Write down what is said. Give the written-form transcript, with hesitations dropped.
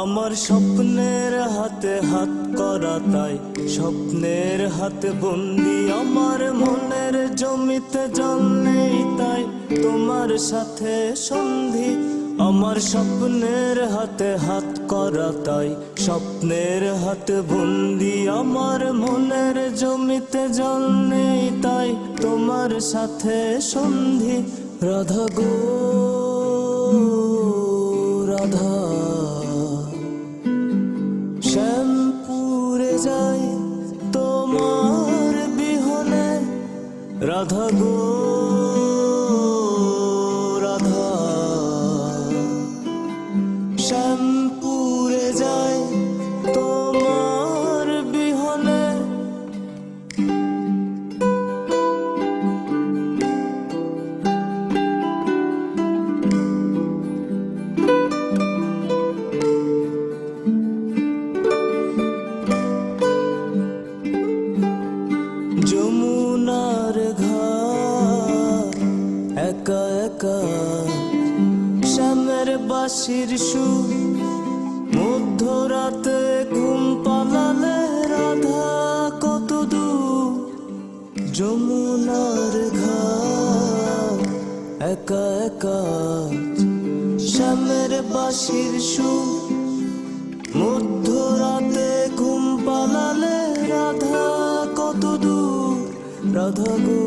আমার স্বপ্নের হাতে হাত করা তাই স্বপ্নের হাতে বন্দি, আমার মনের জমিতে জল নেই তাই তোমার সাথে সন্ধি। আমার স্বপ্নের হাতে হাত করা তাই স্বপ্নের হাতে বন্দি, আমার মনের জমিতে জল নেই তাই তোমার সাথে সন্ধি। রাধা গো রাধা, শ্যামপুরে যাই তোমার বিহনে। রাধা গো রাধা, শ্যামপুরে যাই তোমার বিহনে। যমুনার ঘাট একা একা, শ্যামের বাঁশির সুর, মধ্যরাতে ঘুম পালালে রাধা কত দূর। যমুনার ঘাট একা একা, শ্যামের বাঁশির সুর, মধ্যরাতে ঘুম পালালে রাধা কত দূর। রাধা গো